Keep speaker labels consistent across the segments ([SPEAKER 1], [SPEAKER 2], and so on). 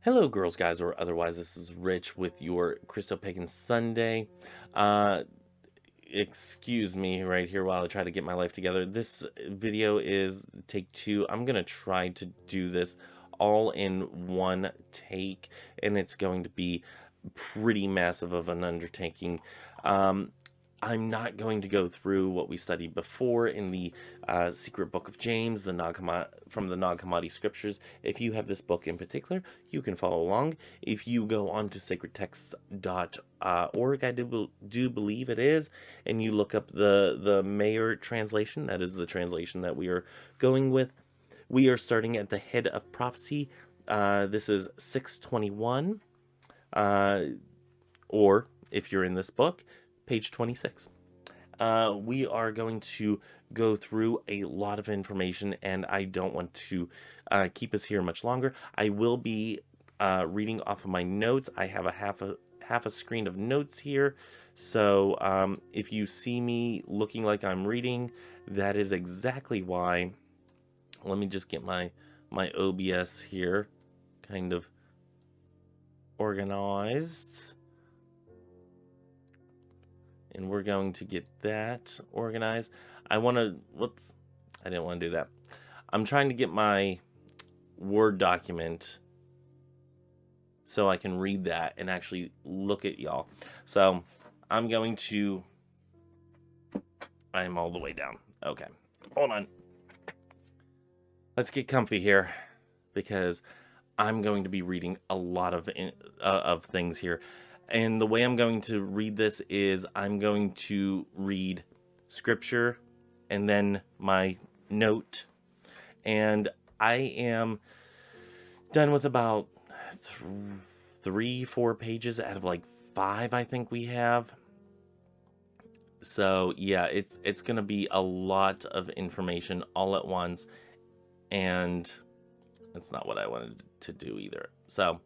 [SPEAKER 1] Hello, girls, guys, or otherwise. This is Rich with your Christo-Pagan Sunday. Uh, Excuse me right here while I try to get my life together. This video is take two. I'm going to try to do this all in one take, and it's going to be pretty massive of an undertaking. I'm not going to go through what we studied before in the secret book of James, from the non-commodity scriptures. If you have this book in particular, you can follow along. If you go on to sacredtexts.org, I do believe it is, and you look up the Mayer translation, that is the translation that we are going with. We are starting at the head of prophecy. This is 621, or if you're in this book, page 26. We are going to go through a lot of information, and I don't want to keep us here much longer. I will be reading off of my notes. I have a half a screen of notes here, so if you see me looking like I'm reading, that is exactly why. Let me just get my OBS here kind of organized. And we're going to get that organized. Whoops, I didn't want to do that. I'm trying to get my Word document so I can read that and actually look at y'all. So I'm all the way down. Okay, hold on. Let's get comfy here because I'm going to be reading a lot of things here. And the way I'm going to read this is I'm going to read scripture and then my note. And I am done with about 3-4 pages out of like 5 I think we have. So yeah, it's going to be a lot of information all at once. And that's not what I wanted to do either. So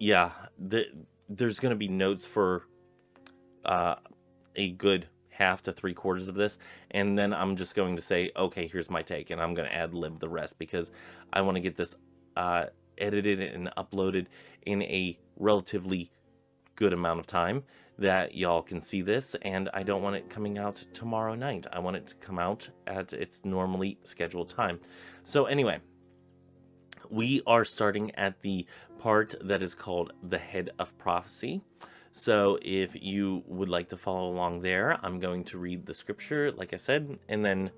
[SPEAKER 1] yeah, there's going to be notes for a good half to 3/4 of this, and then I'm just going to say, okay, here's my take, and I'm going to ad-lib the rest because I want to get this edited and uploaded in a relatively good amount of time that y'all can see this, and I don't want it coming out tomorrow night. I want it to come out at its normally scheduled time. So anyway, we are starting at the part that is called the head of prophecy. So if you would like to follow along there, I'm going to read the scripture, like I said, and then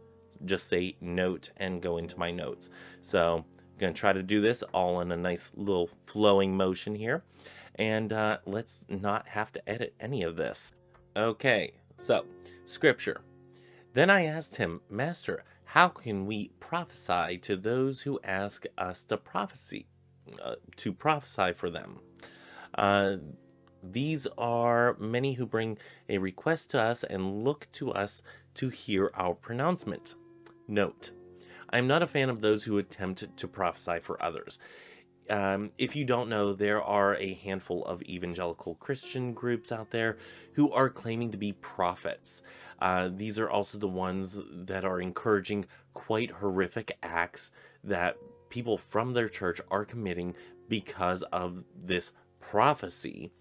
[SPEAKER 1] just say note and go into my notes. So I'm going to try to do this all in a nice little flowing motion here. And let's not have to edit any of this. Okay, so scripture. Then I asked him, Master, how can we prophesy to those who ask us to prophesy for them? These are many who bring a request to us and look to us to hear our pronouncement. Note, I am not a fan of those who attempt to prophesy for others. If you don't know, there are a handful of evangelical Christian groups out there who are claiming to be prophets. These are also the ones that are encouraging quite horrific acts that people from their church are committing because of this prophecy.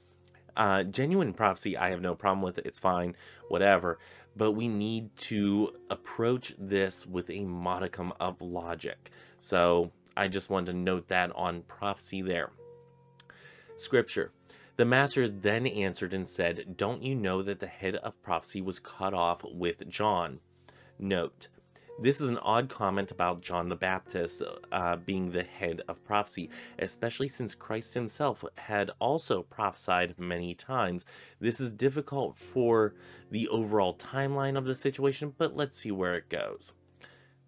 [SPEAKER 1] Genuine prophecy, I have no problem with it. It's fine, whatever. But we need to approach this with a modicum of logic. So I just wanted to note that on prophecy there. Scripture. The master then answered and said, don't you know that the head of prophecy was cut off with John? Note. This is an odd comment about John the Baptist being the head of prophecy, especially since Christ himself had also prophesied many times. This is difficult for the overall timeline of the situation, but let's see where it goes.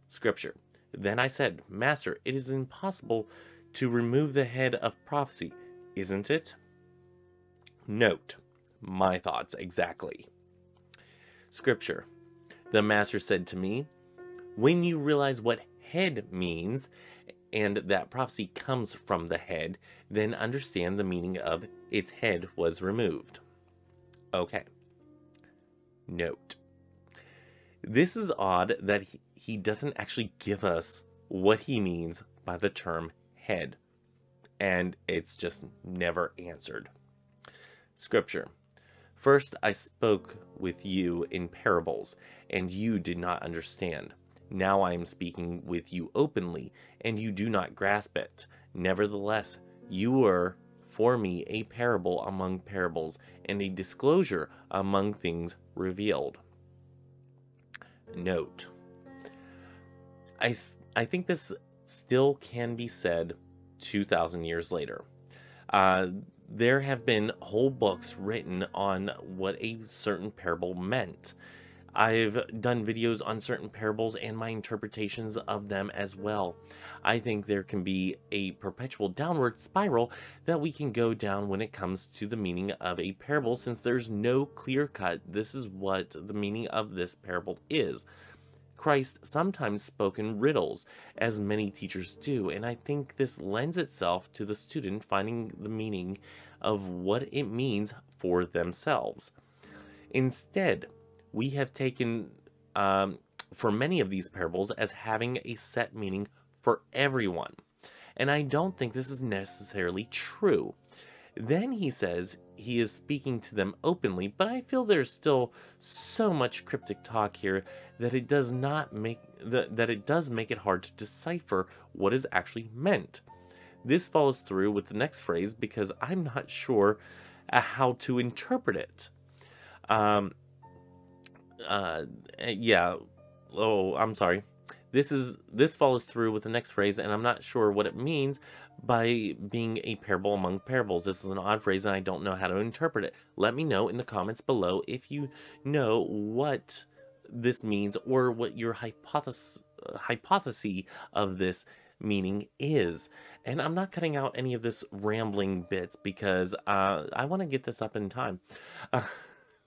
[SPEAKER 1] Scripture. Then I said, Master, it is impossible to remove the head of prophecy, isn't it? Note, my thoughts exactly. Scripture. The master said to me, when you realize what head means, and that prophecy comes from the head, then understand the meaning of its head was removed. Okay. Note. This is odd that he doesn't actually give us what he means by the term head. and it's just never answered. Scripture. First I spoke with you in parables, and you did not understand. Now I am speaking with you openly, and you do not grasp it. Nevertheless, you were for me a parable among parables, and a disclosure among things revealed. Note. I think this still can be said 2,000 years later. There have been whole books written on what a certain parable meant. I've done videos on certain parables and my interpretations of them as well. I think there can be a perpetual downward spiral that we can go down when it comes to the meaning of a parable, since there's no clear cut, this is what the meaning of this parable is. Christ sometimes spoke in riddles, as many teachers do, and I think this lends itself to the student finding the meaning of what it means for themselves. Instead, we have taken, for many of these parables, as having a set meaning for everyone. And I don't think this is necessarily true. Then he says he is speaking to them openly, but I feel there's still so much cryptic talk here that it does make it hard to decipher what is actually meant. This follows through with the next phrase because I'm not sure how to interpret it. Yeah. Oh, I'm sorry. This follows through with the next phrase, and I'm not sure what it means by being a parable among parables. This is an odd phrase, and I don't know how to interpret it. Let me know in the comments below if you know what this means or what your hypothesis of this meaning is. And I'm not cutting out any of this rambling bits because I want to get this up in time.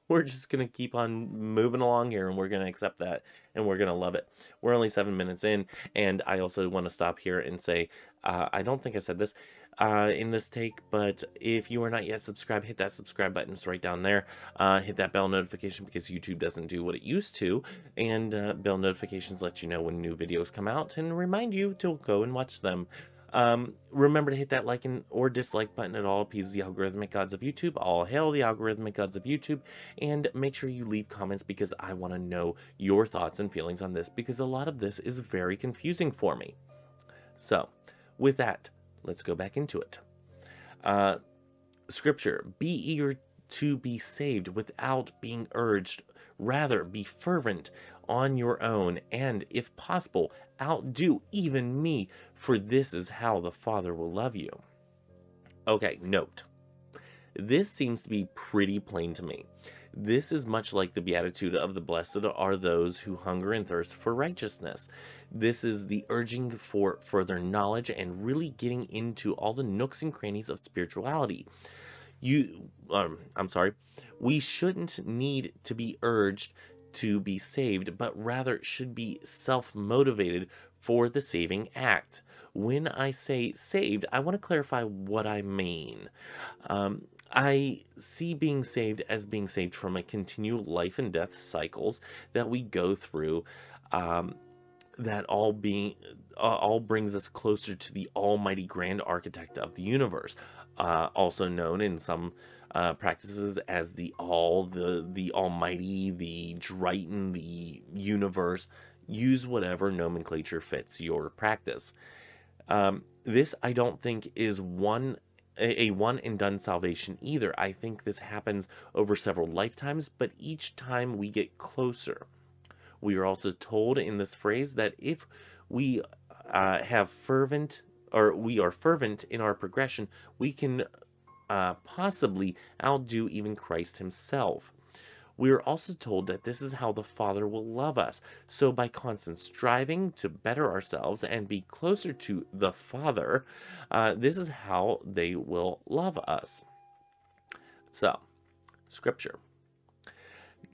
[SPEAKER 1] We're just going to keep on moving along here, and we're going to accept that, and we're going to love it. We're only 7 minutes in, and I also want to stop here and say, I don't think I said this in this take, but if you are not yet subscribed, hit that subscribe button. It's right down there. Hit that bell notification because YouTube doesn't do what it used to, and bell notifications let you know when new videos come out and remind you to go and watch them. Remember to hit that like or dislike button. It all appeases the algorithmic gods of YouTube. All hail the algorithmic gods of YouTube. And make sure you leave comments because I want to know your thoughts and feelings on this, because a lot of this is very confusing for me. So, with that, let's go back into it. Scripture, be eager to be saved without being urged. Rather, be fervent on your own, and, if possible, outdo even me, for this is how the Father will love you. Okay, note. This seems to be pretty plain to me. This is much like the beatitude of the blessed are those who hunger and thirst for righteousness. This is the urging for further knowledge and really getting into all the nooks and crannies of spirituality. We shouldn't need to be urged to be saved, but rather should be self-motivated for the saving act. When I say saved, I want to clarify what I mean. I see being saved as being saved from a continual life and death cycles that we go through, that all brings us closer to the almighty grand architect of the universe, also known in some practices as the almighty, the Drighton, the universe. Use whatever nomenclature fits your practice. This, I don't think, is a one and done salvation either. I think this happens over several lifetimes, but each time we get closer. We are also told in this phrase that if we are fervent in our progression, we can possibly outdo even Christ himself. We are also told that this is how the Father will love us. So by constant striving to better ourselves and be closer to the Father, this is how they will love us. So, Scripture.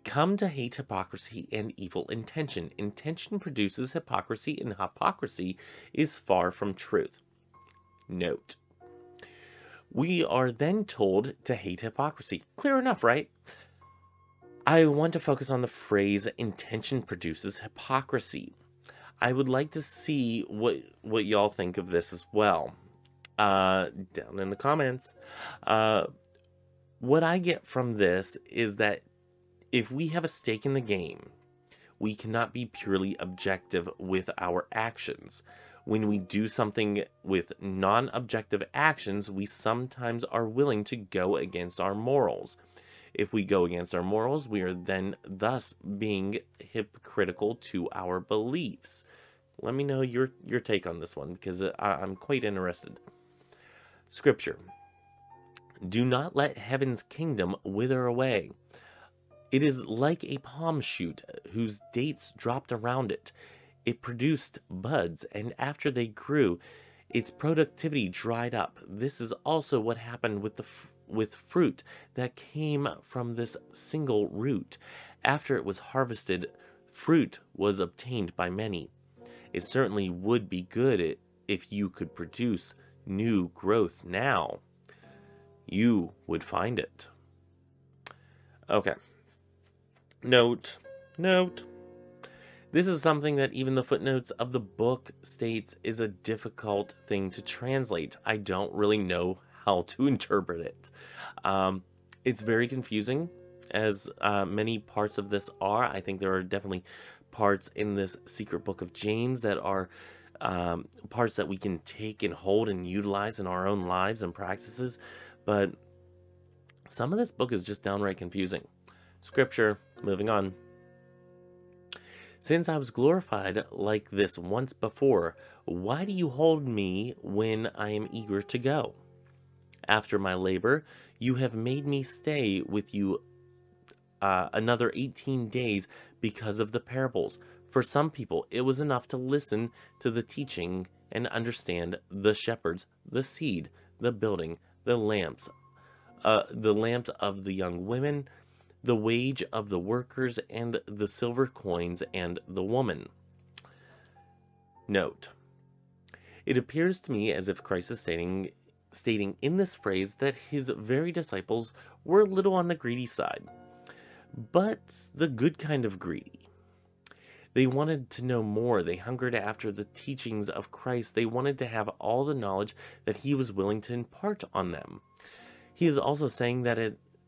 [SPEAKER 1] Come to hate hypocrisy and evil intention. Intention produces hypocrisy, and hypocrisy is far from truth. Note. We are then told to hate hypocrisy. Clear enough, right? I want to focus on the phrase intention produces hypocrisy. I would like to see what y'all think of this as well. Down in the comments. Uh, what I get from this is that if we have a stake in the game, we cannot be purely objective with our actions. When we do something with non-objective actions, we sometimes are willing to go against our morals. If we go against our morals, we are then thus being hypocritical to our beliefs. Let me know your take on this one, because I'm quite interested. Scripture. Do not let heaven's kingdom wither away. It is like a palm shoot whose dates dropped around it. It produced buds, and after they grew, its productivity dried up. This is also what happened with fruit that came from this single root. After it was harvested, fruit was obtained by many. It certainly would be good if you could produce new growth now. You would find it. Okay. Note. This is something that even the footnotes of the book states is a difficult thing to translate. I don't really know how to interpret it. It's very confusing, as many parts of this are. I think there are definitely parts in this secret book of James that are parts that we can take and hold and utilize in our own lives and practices, but some of this book is just downright confusing. Scripture, moving on. Since I was glorified like this once before, why do you hold me when I am eager to go? After my labor, you have made me stay with you another 18 days because of the parables. For some people, it was enough to listen to the teaching and understand the shepherds, the seed, the building, the lamps of the young women, the wage of the workers, and the silver coins, and the woman. Note. It appears to me as if Christ is stating in this phrase that his very disciples were a little on the greedy side, but the good kind of greedy. They wanted to know more. They hungered after the teachings of Christ. They wanted to have all the knowledge that he was willing to impart on them. He is also saying that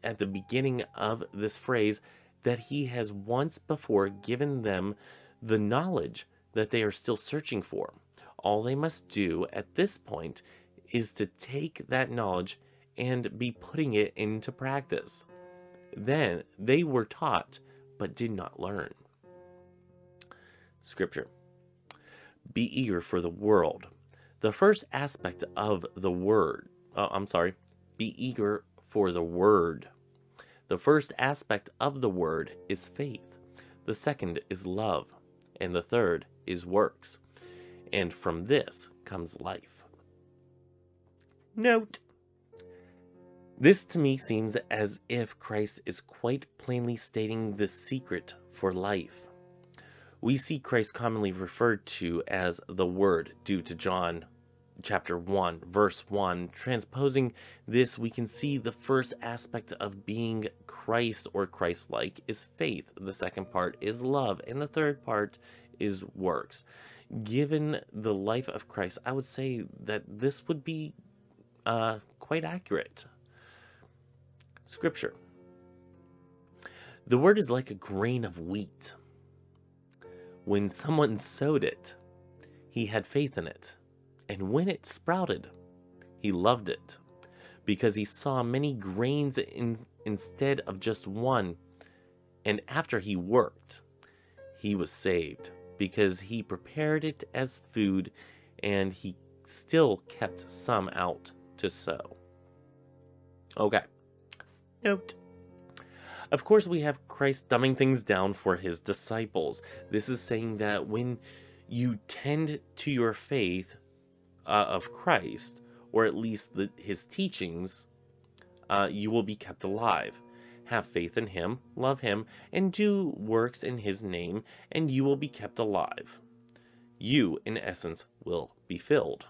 [SPEAKER 1] at the beginning of this phrase that he has once before given them the knowledge that they are still searching for. All they must do at this point is to take that knowledge and be putting it into practice. Then they were taught but did not learn. Scripture. Be eager for the world. The first aspect of the word, be eager for the word. The first aspect of the word is faith. The second is love. And the third is works. And from this comes life. Note. This to me seems as if Christ is quite plainly stating the secret for life. We see Christ commonly referred to as the Word due to John chapter 1, verse 1. Transposing this, we can see the first aspect of being Christ or Christ-like is faith. The second part is love. And the third part is works. Given the life of Christ, I would say that this would be quite accurate. Scripture. The word is like a grain of wheat. When someone sowed it, he had faith in it. And when it sprouted, he loved it, because he saw many grains instead of just one. And after he worked, he was saved, because he prepared it as food, and he still kept some out to sow. Okay. Note. Of course, we have Christ dumbing things down for his disciples. This is saying that when you tend to your faith of Christ, or at least his teachings, you will be kept alive. Have faith in him, love him, and do works in his name, and you will be kept alive. You, in essence, will be filled.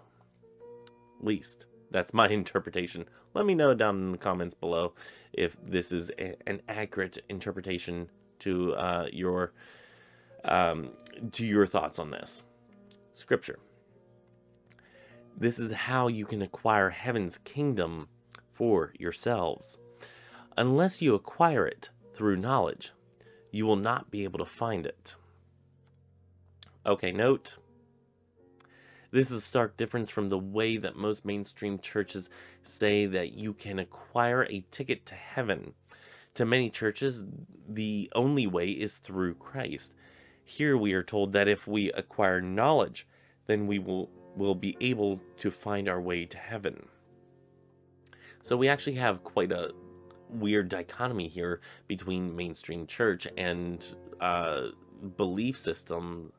[SPEAKER 1] At least, that's my interpretation. Let me know down in the comments below if this is an accurate interpretation to your thoughts on this. Scripture. This is how you can acquire heaven's kingdom for yourselves. Unless you acquire it through knowledge, you will not be able to find it. Okay, note. This is a stark difference from the way that most mainstream churches say that you can acquire a ticket to heaven. To many churches, the only way is through Christ. Here we are told that if we acquire knowledge, then we will be able to find our way to heaven. So we actually have quite a weird dichotomy here between mainstream church and belief system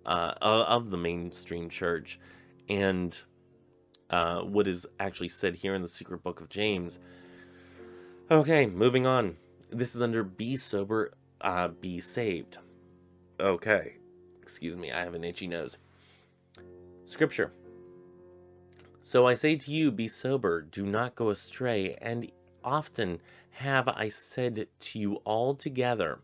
[SPEAKER 1] of the mainstream church and what is actually said here in the secret book of James. Okay, moving on. This is under be sober, be saved. Okay, excuse me, I have an itchy nose. Scripture. So I say to you, be sober, do not go astray, and often have I said to you all together,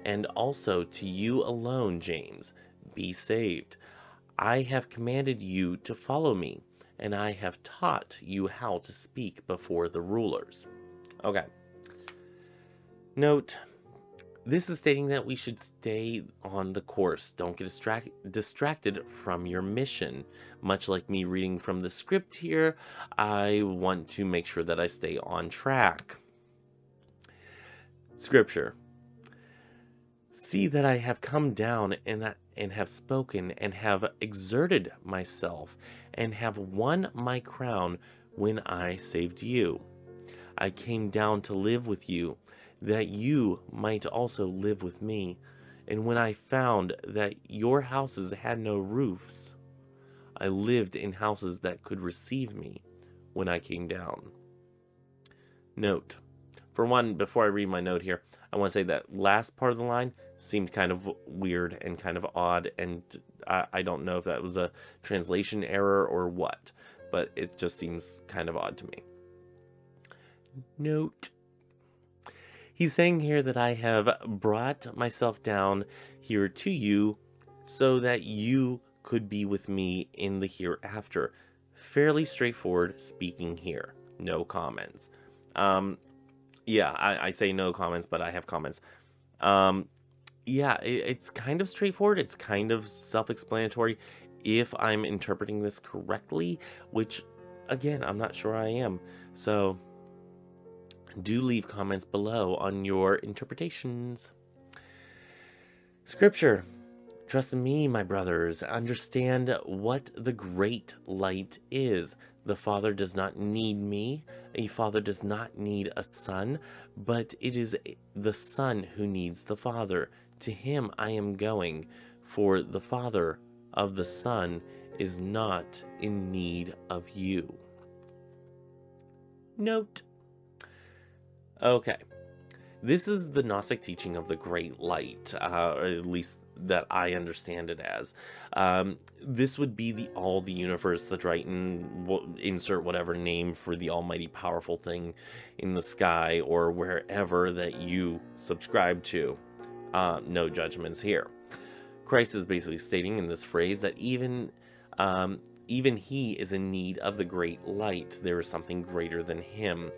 [SPEAKER 1] and also to you alone, James, be saved. I have commanded you to follow me, and I have taught you how to speak before the rulers. Okay. Note, this is stating that we should stay on the course. Don't get distracted from your mission. Much like me reading from the script here, I want to make sure that I stay on track. Scripture. See that I have come down and have spoken and have exerted myself and have won my crown when I saved you. I came down to live with you, that you might also live with me. And when I found that your houses had no roofs, I lived in houses that could receive me when I came down. Note. For one, before I read my note here, I want to say that last part of the line seemed kind of weird and kind of odd, and I don't know if that was a translation error or what, but it just seems kind of odd to me. Note. He's saying here that I have brought myself down here to you so that you could be with me in the hereafter. Fairly straightforward speaking here. No comments. Yeah, I say no comments, but I have comments. Yeah, it's kind of straightforward. It's kind of self-explanatory if I'm interpreting this correctly, which, again, I'm not sure I am. So do leave comments below on your interpretations. Scripture. Trust me, my brothers. Understand what the great light is. The Father does not need me. A father does not need a son, but it is the Son who needs the Father. To him I am going, for the Father of the Son is not in need of you. Note. Okay. This is the Gnostic teaching of the Great Light, or at least that I understand it as. This would be the universe, the Triton, insert whatever name for the almighty powerful thing in the sky or wherever that you subscribe to. No judgments here. Christ is basically stating in this phrase that even he is in need of the great light. There is something greater than him,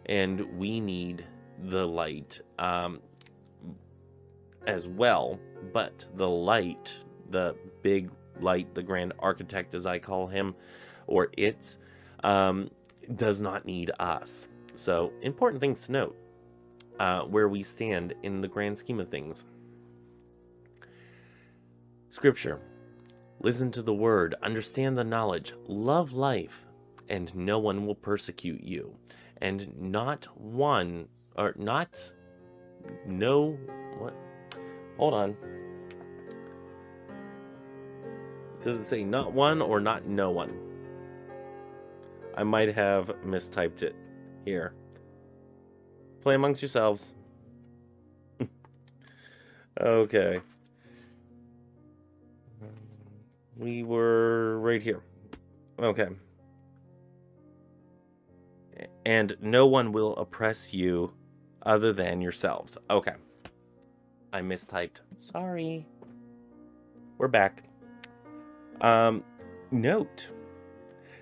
[SPEAKER 1] and we need the light as well. But the light, the big light, the grand architect as I call him, or it, does not need us. So important things to note where we stand in the grand scheme of things. Scripture. Listen to the word, understand the knowledge, love life, and no one will persecute you. And not one, or not, no, what? Hold on. Does it say not one or not no one? I might have mistyped it here. Play amongst yourselves. Okay. We were right here. Okay. And no one will oppress you other than yourselves. Okay. I mistyped. Sorry. We're back. Note.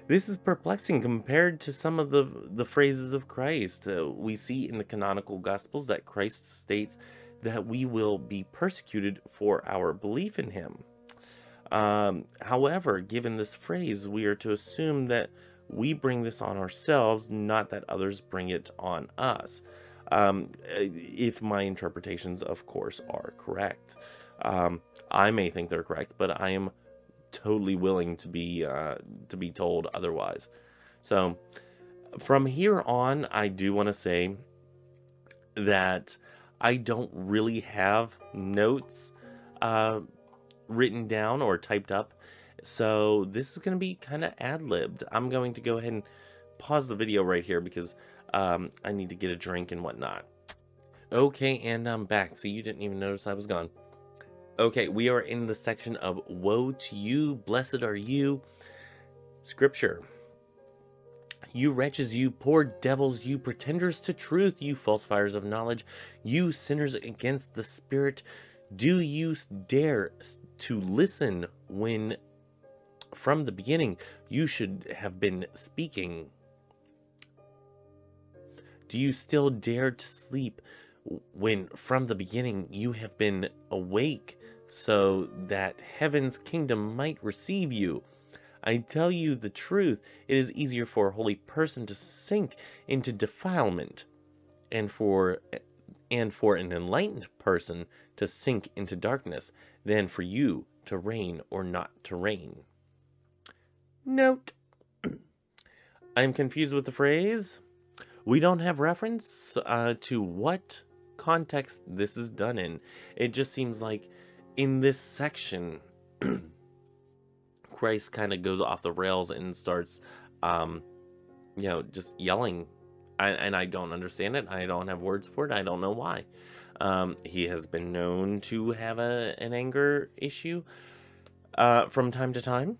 [SPEAKER 1] This is perplexing compared to some of the phrases of Christ. We see in the canonical Gospels that Christ states that we will be persecuted for our belief in him. However, given this phrase, we are to assume that we bring this on ourselves, not that others bring it on us. If my interpretations, of course, are correct. I may think they're correct, but I am totally willing to be told otherwise. So from here on, I do want to say that I don't really have notes written down or typed up, so this is going to be kind of ad-libbed. I'm going to go ahead and pause the video right here because I need to get a drink and whatnot. Okay, and I'm back. See, you didn't even notice I was gone. Okay, we are in the section of Woe to you, blessed are you. Scripture. You wretches, you poor devils, you pretenders to truth, you falsifiers of knowledge, you sinners against the Spirit, do you dare to listen when from the beginning you should have been speaking? Do you still dare to sleep when from the beginning you have been awake, so that heaven's kingdom might receive you? I tell you the truth, it is easier for a holy person to sink into defilement, and for an enlightened person to sink into darkness, than for you to reign or not to reign. Note. I'm confused with the phrase. We don't have reference to what context this is done in. It just seems like in this section, Christ kind of goes off the rails and starts, just yelling. And I don't understand it. I don't have words for it. I don't know why. He has been known to have an anger issue from time to time.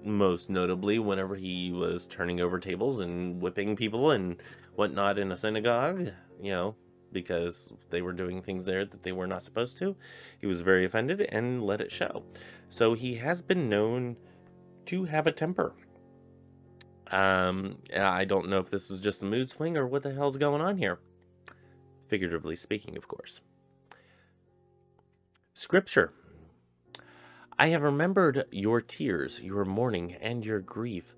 [SPEAKER 1] Most notably whenever he was turning over tables and whipping people and whatnot in a synagogue, because they were doing things there that they were not supposed to. He was very offended and let it show. So he has been known to have a temper. I don't know if this is just a mood swing or what the hell's going on here. Figuratively speaking, of course. Scripture. I have remembered your tears, your mourning, and your grief.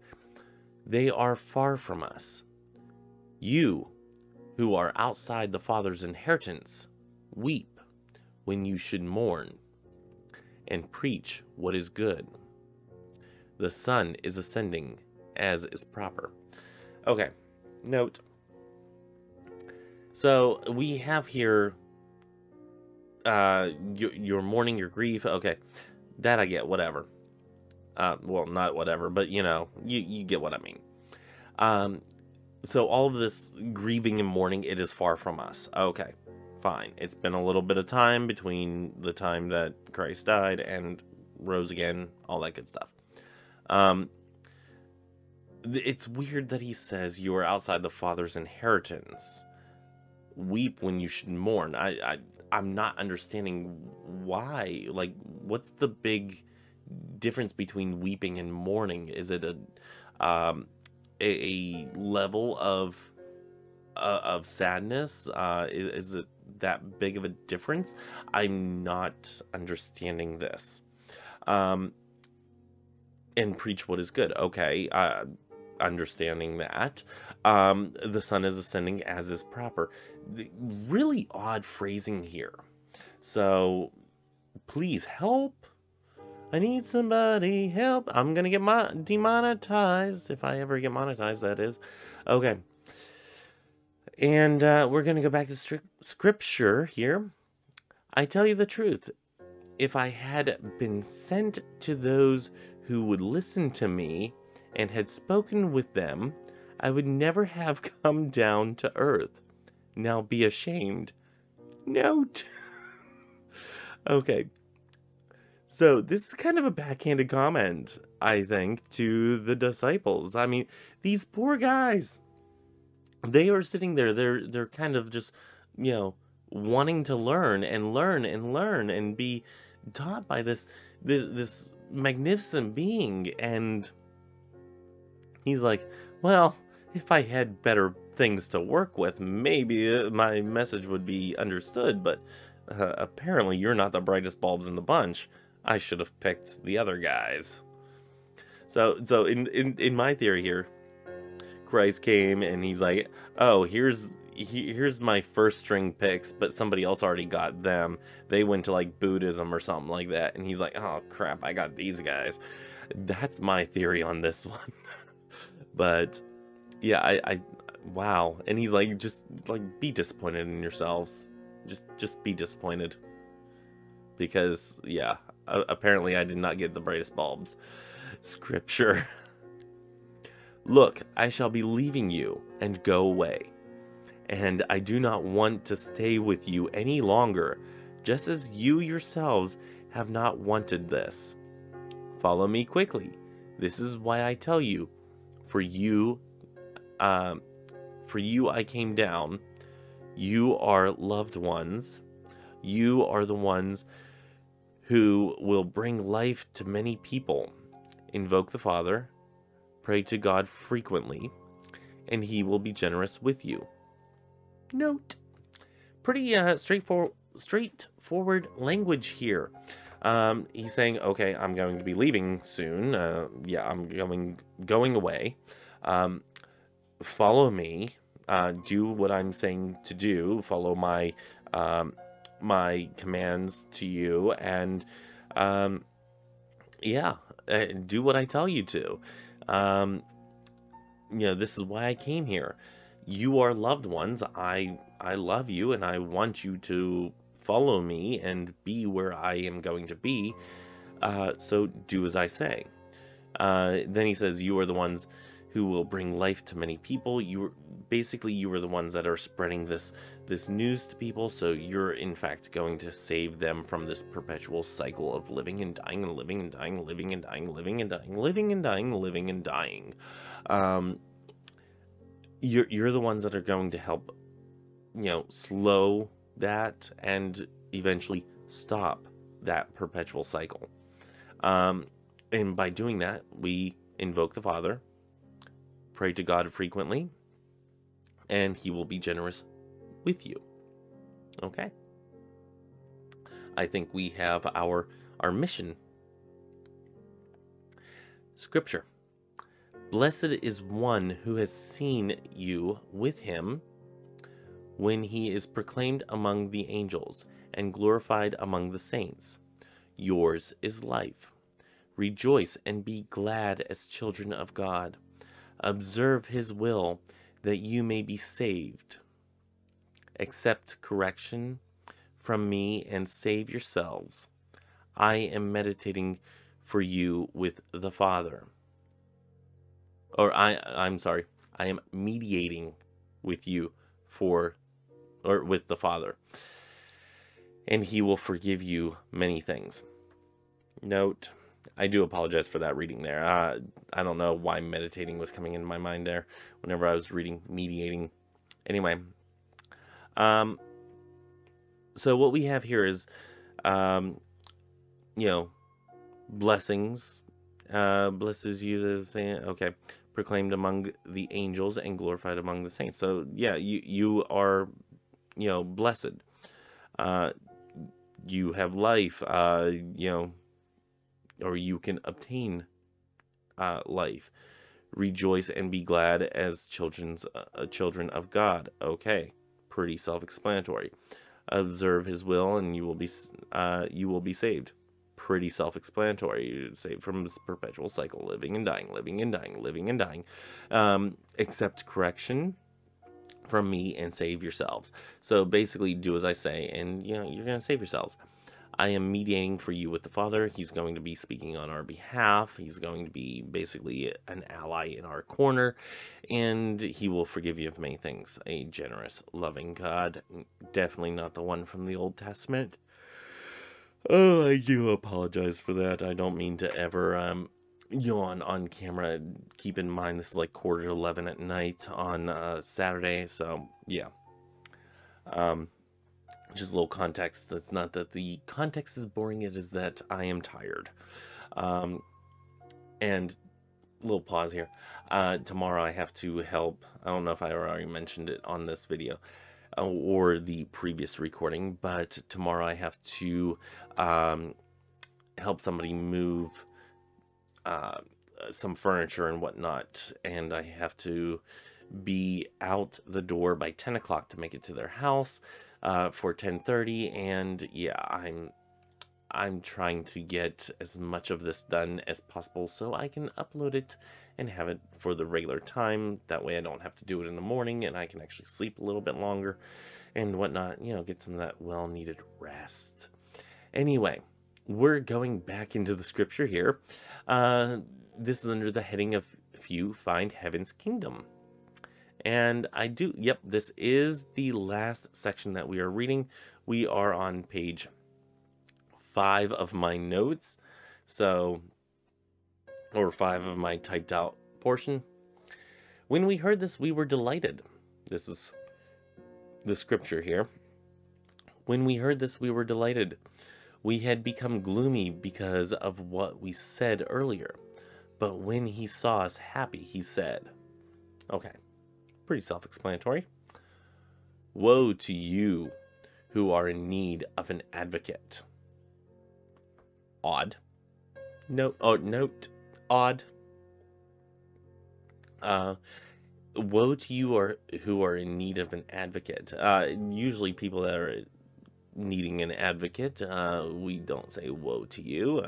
[SPEAKER 1] They are far from us. You, who are outside the Father's inheritance, weep when you should mourn, and preach what is good. The sun is ascending, as is proper. Okay, note. So we have here your mourning, your grief. Okay, that I get, whatever. Well, not whatever, but you get what I mean. So all of this grieving and mourning, it is far from us. Okay, fine. It's been a little bit of time between the time that Christ died and rose again, all that good stuff. It's weird that he says you are outside the Father's inheritance. Weep when you should mourn. I'm not understanding why. Like, what's the big difference between weeping and mourning? Is it a level of sadness? Is it that big of a difference? I'm not understanding this. And preach what is good. Okay, understanding that. The sun is ascending as is proper. Really odd phrasing here. So, please help. I need somebody help. I'm gonna get demonetized. If I ever get monetized, that is. Okay. And we're gonna go back to scripture here. I tell you the truth. If I had been sent to those who would listen to me and had spoken with them, I would never have come down to earth. Now be ashamed. Note. Okay. So this is kind of a backhanded comment, I think, to the disciples. I mean, these poor guys, they are sitting there. They're kind of just, wanting to learn and learn and learn and be taught by this magnificent being. And he's like, well, if I had better things to work with, maybe my message would be understood, but apparently you're not the brightest bulbs in the bunch. I should have picked the other guys. So in my theory here, Christ came and he's like, oh, here's my first string picks, but somebody else already got them. They went to like Buddhism or something like that. And he's like, oh crap, I got these guys. That's my theory on this one. But yeah, I wow. And he's like, just like, be disappointed in yourselves. Just be disappointed. Because yeah, apparently I did not get the brightest bulbs. Scripture. Look, I shall be leaving you and go away, and I do not want to stay with you any longer, just as you yourselves have not wanted this. Follow me quickly. This is why I tell you, for you I came down. You are loved ones. You are the ones who will bring life to many people. Invoke the Father. Pray to God frequently, and he will be generous with you. Note. Pretty straightforward language here. He's saying, okay, I'm going to be leaving soon. Yeah, I'm going away. Follow me. Do what I'm saying to do. Follow my my commands to you, and yeah, do what I tell you to. This is why I came here. You are loved ones. I love you, and I want you to follow me and be where I am going to be. So do as I say. Then he says, you are the ones who will bring life to many people. You are the ones that are spreading this news to people. So you're in fact going to save them from this perpetual cycle of living and dying and living and dying, living and dying, living and dying, living and dying, living and dying. You're the ones that are going to help, slow that and eventually stop that perpetual cycle. And by doing that, we invoke the Father, pray to God frequently, and he will be generous with you. Okay? I think we have our mission. Scripture. Blessed is one who has seen you with him when he is proclaimed among the angels and glorified among the saints. Yours is life. Rejoice and be glad as children of God. Observe his will, that you may be saved. Accept correction from me and save yourselves. I am meditating for you with the Father. I'm sorry. I am mediating with you with the Father. And he will forgive you many things. Note, I do apologize for that reading there. I don't know why meditating was coming into my mind there whenever I was reading mediating. Anyway, so what we have here is, blessings. Blesses you, okay, proclaimed among the angels and glorified among the saints. So yeah, you are, blessed. You have life. Or you can obtain life. Rejoice and be glad as children of God. Okay, pretty self-explanatory. Observe his will, and you will be saved. Pretty self-explanatory. You're saved from this perpetual cycle, living and dying, living and dying, living and dying. Accept correction from me and save yourselves. So basically, do as I say, and you're going to save yourselves. I am mediating for you with the Father. He's going to be speaking on our behalf. He's going to be basically an ally in our corner, and he will forgive you of many things. A generous, loving God. Definitely not the one from the Old Testament. Oh, I do apologize for that. I don't mean to ever yawn on camera. Keep in mind, this is like 11:15 at night on Saturday, so yeah. Just a little context. It's not that the context is boring, it is that I am tired. And little pause here. Tomorrow I have to help. I don't know if I already mentioned it on this video or the previous recording, but tomorrow I have to help somebody move some furniture and whatnot, and I have to be out the door by 10 o'clock to make it to their house for 10:30. And yeah, I'm trying to get as much of this done as possible so I can upload it and have it for the regular time. That way I don't have to do it in the morning, and I can actually sleep a little bit longer and whatnot, you know, get some of that well-needed rest. Anyway, we're going back into the scripture here. This is under the heading of Few Find Heaven's Kingdom. And this is the last section that we are reading. We are on page 5 of my notes, or 5 of my typed out portion. When we heard this, we were delighted. This is the scripture here. When we heard this, we were delighted. We had become gloomy because of what we said earlier. But when he saw us happy, he said, okay, pretty self-explanatory. Woe to you who are in need of an advocate. Odd. Note, odd. Woe to you who are in need of an advocate. Usually people that are needing an advocate, we don't say woe to you,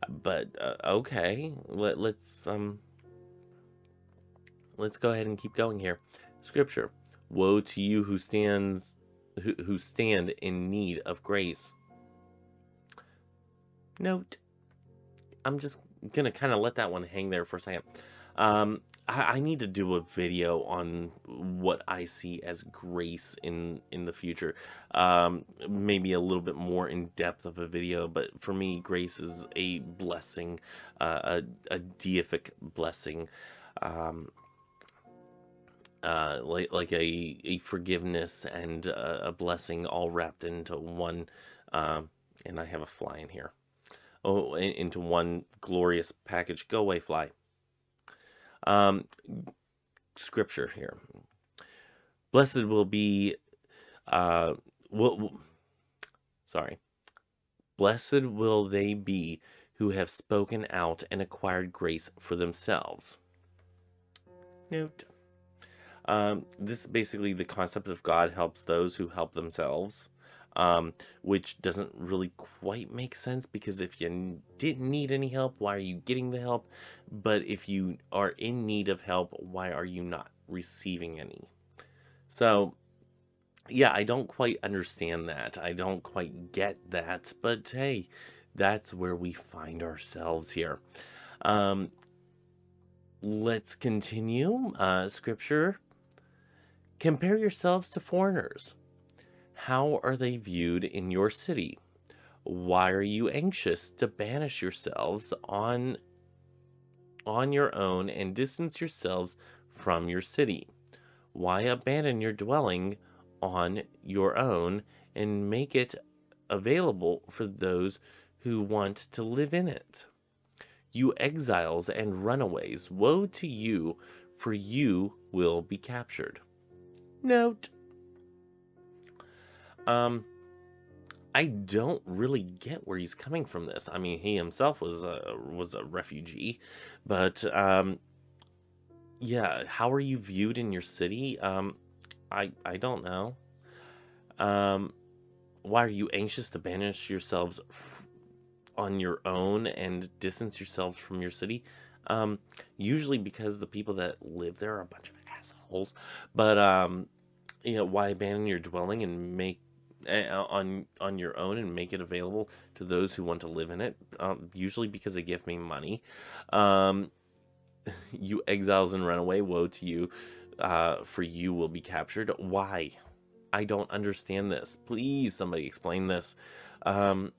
[SPEAKER 1] but okay, let's go ahead and keep going here. Scripture. Woe to you who stand in need of grace. Note. I'm just gonna kind of let that one hang there for a second. I need to do a video on what I see as grace in the future. Maybe a little bit more in depth of a video, but for me, grace is a blessing, a deific blessing, like a forgiveness and a blessing all wrapped into one. And I have a fly in here. Oh, into one glorious package. Go away, fly. Scripture here. Blessed will be, blessed will they be who have spoken out and acquired grace for themselves. Note. This is basically the concept of God helps those who help themselves. Which doesn't really quite make sense, because if you didn't need any help, why are you getting the help? But if you are in need of help, why are you not receiving any? So, yeah, I don't quite understand that. I don't quite get that. But hey, that's where we find ourselves here. Let's continue. Scripture. Compare yourselves to foreigners. How are they viewed in your city? Why are you anxious to banish yourselves on your own and distance yourselves from your city? Why abandon your dwelling on your own and make it available for those who want to live in it? You exiles and runaways, woe to you, for you will be captured. Note. I don't really get where he's coming from this. I mean, he himself was a refugee, but yeah, how are you viewed in your city? I don't know. Why are you anxious to banish yourselves on your own and distance yourselves from your city? Usually because the people that live there are a bunch of assholes. But you know, why abandon your dwelling and make on your own and make it available to those who want to live in it? Usually because they give me money. You exiles and runaway, woe to you, for you will be captured. Why? I don't understand this. Please, somebody explain this. Some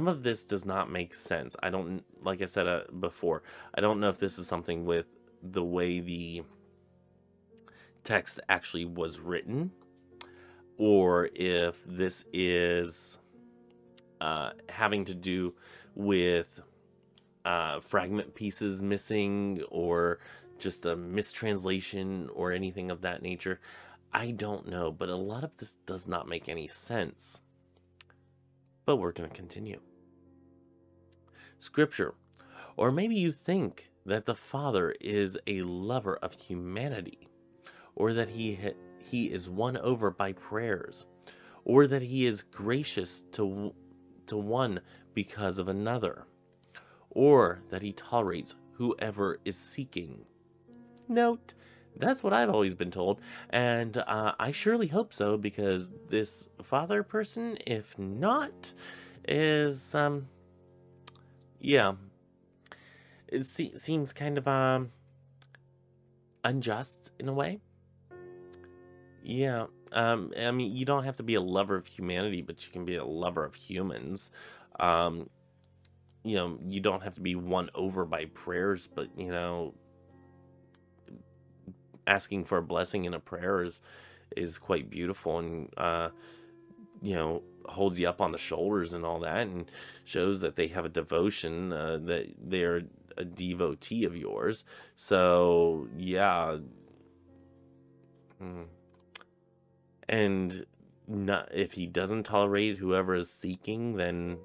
[SPEAKER 1] of this does not make sense. I don't, like I said before, I don't know if this is something with the way the text actually was written, or if this is having to do with fragment pieces missing, or just a mistranslation or anything of that nature. I don't know, but a lot of this does not make any sense. But we're going to continue. Scripture. Or maybe you think that the Father is a lover of humanity, or that he is won over by prayers, or that he is gracious to one because of another, or that he tolerates whoever is seeking. Note, that's what I've always been told, and I surely hope so, because this Father person, if not, is, yeah, it seems kind of, unjust in a way. Yeah, I mean, you don't have to be a lover of humanity, but you can be a lover of humans. Um, you don't have to be won over by prayers, but, asking for a blessing in a prayer is quite beautiful, and, holds you up on the shoulders and all that, and shows that they have a devotion, that they're a devotee of yours. So, yeah. And if he doesn't tolerate whoever is seeking, then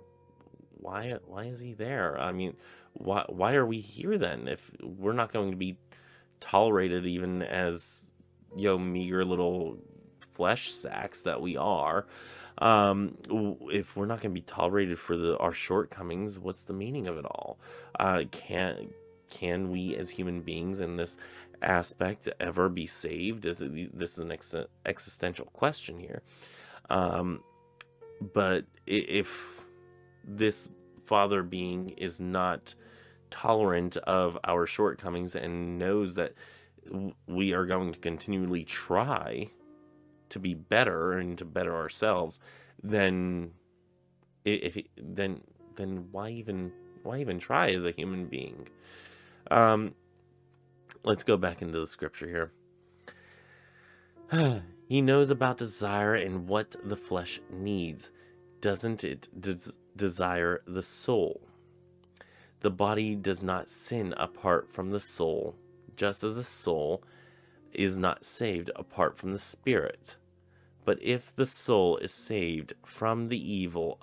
[SPEAKER 1] why is he there? I mean, why are we here then, if we're not going to be tolerated even as, meager little flesh sacks that we are? If we're not going to be tolerated for our shortcomings, what's the meaning of it all? Can we as human beings in this aspect ever be saved? This is an existential question here. But if this Father being is not tolerant of our shortcomings and knows that we are going to continually try to be better and to better ourselves, then then why even try as a human being? Let's go back into the scripture here. He knows about desire and what the flesh needs. Doesn't it desire the soul? The body does not sin apart from the soul, just as the soul is not saved apart from the spirit. But if the soul is saved from evil,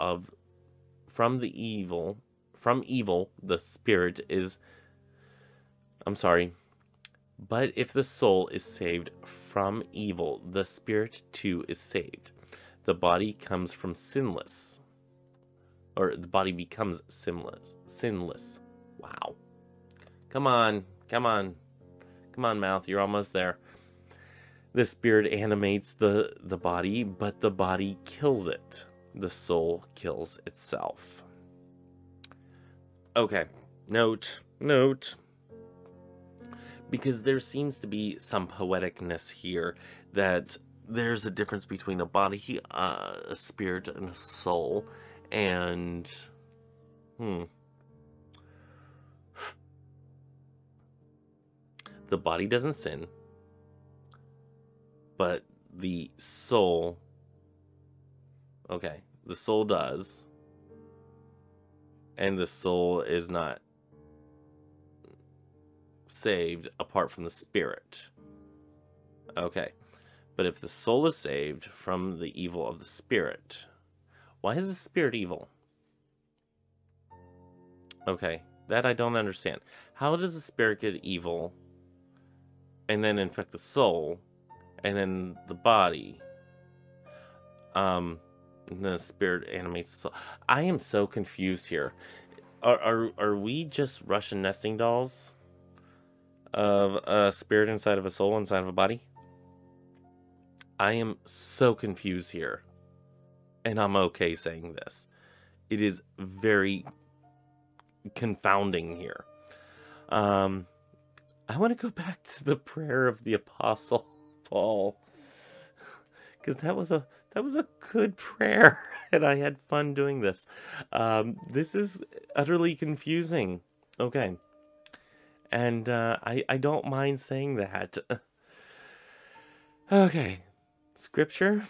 [SPEAKER 1] the spirit is, but if the soul is saved from evil, the spirit too is saved. The body becomes sinless. Wow. Come on, mouth, you're almost there. The spirit animates the body, but the body kills it. The soul kills itself. Okay, note. Because there seems to be some poeticness here, that there's a difference between a body, a spirit, and a soul, and the body doesn't sin, but the soul does, and the soul is not saved apart from the spirit. Okay, but if the soul is saved from the evil of the spirit, why is the spirit evil? Okay, that I don't understand. How does the spirit get evil and then infect the soul and then the body? And the spirit animates the soul. I am so confused here. Are we just Russian nesting dolls of a spirit inside of a soul inside of a body? I am so confused here, and I'm okay saying this. It is very confounding here. I want to go back to the prayer of the Apostle Paul, because that was a good prayer, and I had fun doing this. This is utterly confusing. Okay. And I don't mind saying that. Okay. Scripture.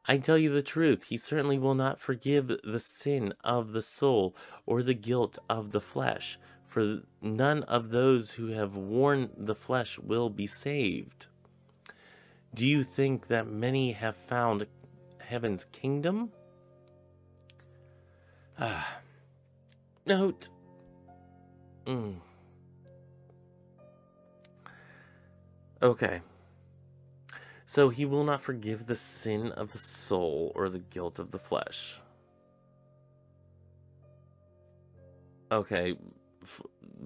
[SPEAKER 1] I tell you the truth, he certainly will not forgive the sin of the soul or the guilt of the flesh, for none of those who have worn the flesh will be saved. Do you think that many have found heaven's kingdom? Note. Okay. So he will not forgive the sin of the soul or the guilt of the flesh. Okay,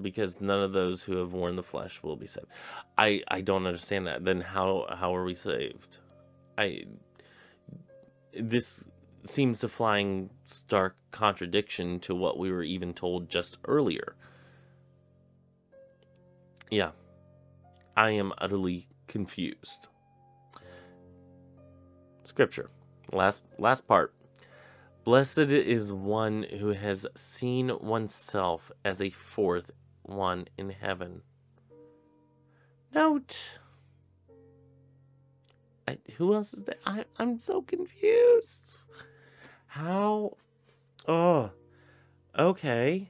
[SPEAKER 1] because none of those who have worn the flesh will be saved. I don't understand that. Then how are we saved? This seems to flying stark contradiction to what we were even told just earlier. Yeah, I am utterly confused. Scripture, last part. Blessed is one who has seen oneself as a fourth one in heaven. Note. Who else is there? I'm so confused. How? Oh, okay.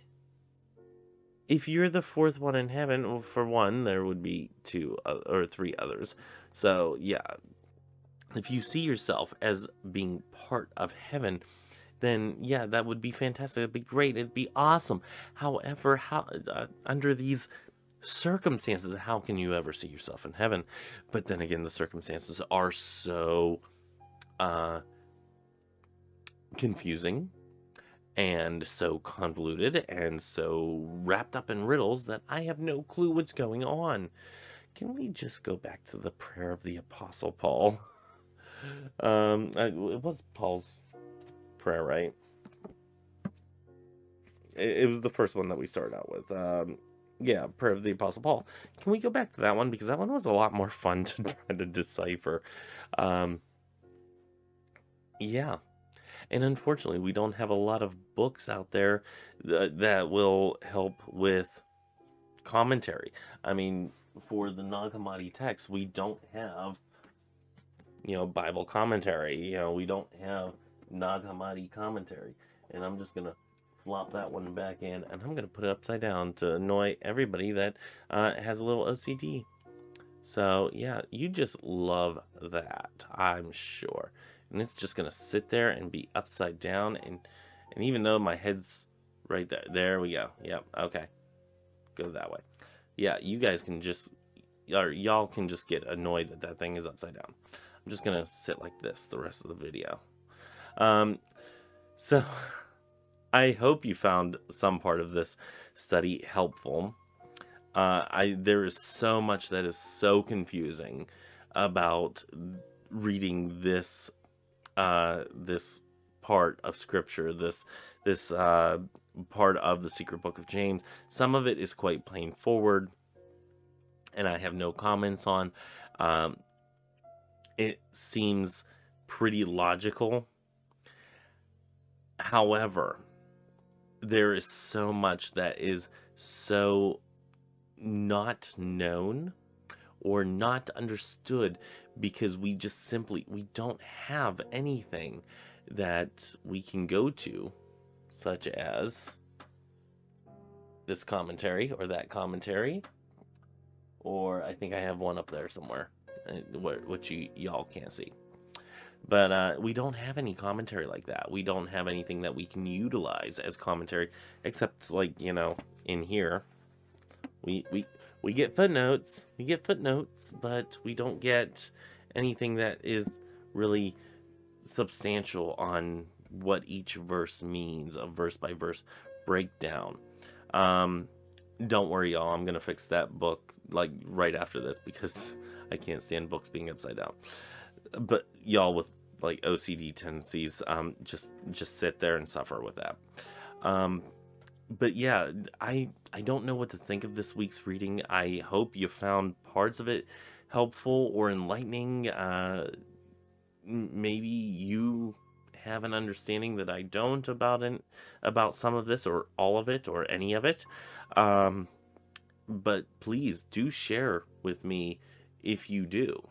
[SPEAKER 1] If you're the fourth one in heaven, well, for one, there would be two or three others. So, yeah. If you see yourself as being part of heaven, then yeah, that would be fantastic. It'd be great. It'd be awesome. However, under these circumstances, how can you ever see yourself in heaven? But then again, the circumstances are so confusing and so convoluted and so wrapped up in riddles that I have no clue what's going on. Can we just go back to the prayer of the Apostle Paul? It was Paul's prayer, right? It was the first one that we started out with. Yeah, prayer of the Apostle Paul. Can we go back to that one? Because that one was a lot more fun to try to decipher. Yeah. And unfortunately, we don't have a lot of books out there that will help with commentary. I mean, for the Nag Hammadi text, we don't have, Bible commentary. We don't have Nag Hammadi commentary. And I'm just going to flop that one back in, and I'm going to put it upside down to annoy everybody that has a little OCD. So, yeah, you just love that, I'm sure. And it's just going to sit there and be upside down, and even though my head's right there we go. Yep, okay. Go that way. Yeah, you guys can just, or y'all can just get annoyed that that thing is upside down. I'm just going to sit like this the rest of the video. So I hope you found some part of this study helpful. There is so much that is so confusing about reading this this part of Scripture, this part of the secret book of James. Some of it is quite plain forward, and I have no comments on. It seems pretty logical. However, there is so much that is so not known or not understood because we don't have anything that we can go to, such as this commentary or that commentary, or I think I have one up there somewhere, which y'all can't see. But we don't have any commentary like that. We don't have anything that we can utilize as commentary, except in here, we get footnotes. We get footnotes, but we don't get anything that is really substantial on what each verse means, a verse by verse breakdown. Don't worry, y'all. I'm gonna fix that book right after this because I can't stand books being upside down. But y'all with OCD tendencies, just sit there and suffer with that. But yeah, I don't know what to think of this week's reading. I hope you found parts of it helpful or enlightening. Maybe you have an understanding that I don't about some of this or all of it or any of it. But please do share with me if you do.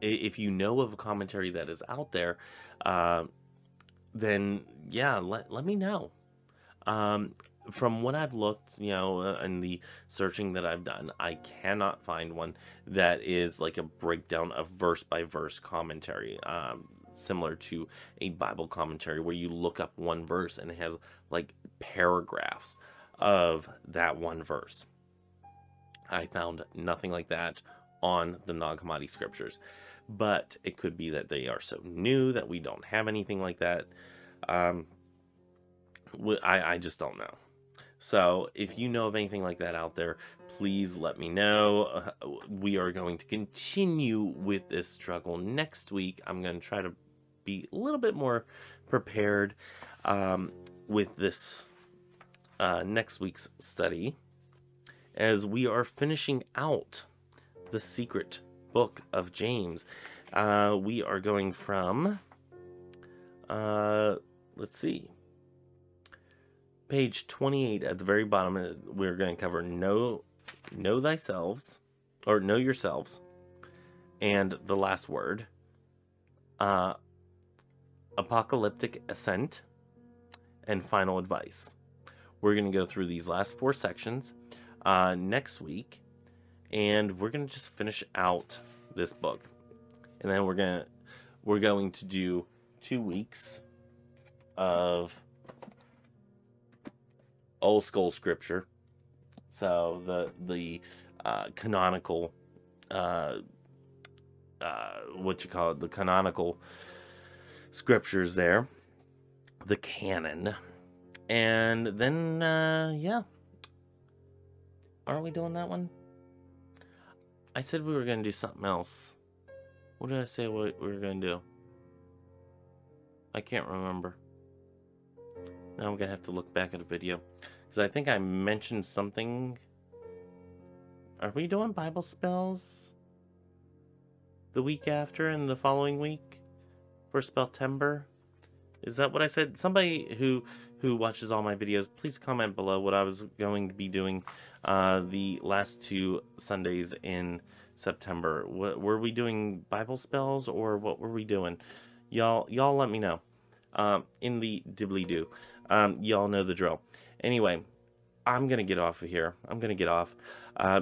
[SPEAKER 1] if you know of a commentary that is out there, uh, then yeah, let me know. Um, from what I've looked, and the searching that I've done, I cannot find one that is like a breakdown of verse by verse commentary, similar to a Bible commentary where you look up one verse and it has like paragraphs of that one verse. I found nothing like that on the Nag Hammadi scriptures, but it could be that they are so new that we don't have anything like that. Um, I just don't know. So if you know of anything like that out there, please let me know. We are going to continue with this struggle next week. I'm going to try to be a little bit more prepared with this next week's study, as we are finishing out the secret book of James. We are going from, let's see, page 28 at the very bottom. We're going to cover know thyself, or know yourselves, and the last word, apocalyptic ascent, and final advice. We're going to go through these last 4 sections next week, and we're going to just finish out this book, and then we're going to do 2 weeks of old school scripture, so the canonical, the canonical scriptures there, the canon, and then yeah, aren't we doing that one? I said we were going to do something else. What did I say what we were going to do? I can't remember. Now I'm going to have to look back at a video, because I think I mentioned something. Are we doing Bible spells the week after and the following week for Spelltember? Is that what I said? Somebody who watches all my videos, please comment below what I was going to be doing the last 2 Sundays in September. Were we doing Bible spells, or what were we doing? Y'all let me know in the dibbly-doo. Y'all know the drill. Anyway, I'm going to get off of here. I'm going to get off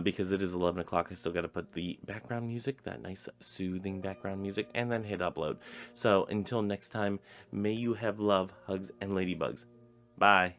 [SPEAKER 1] because it is 11 o'clock. I still got to put the background music, that nice soothing background music, and then hit upload. So until next time, may you have love, hugs, and ladybugs. Bye.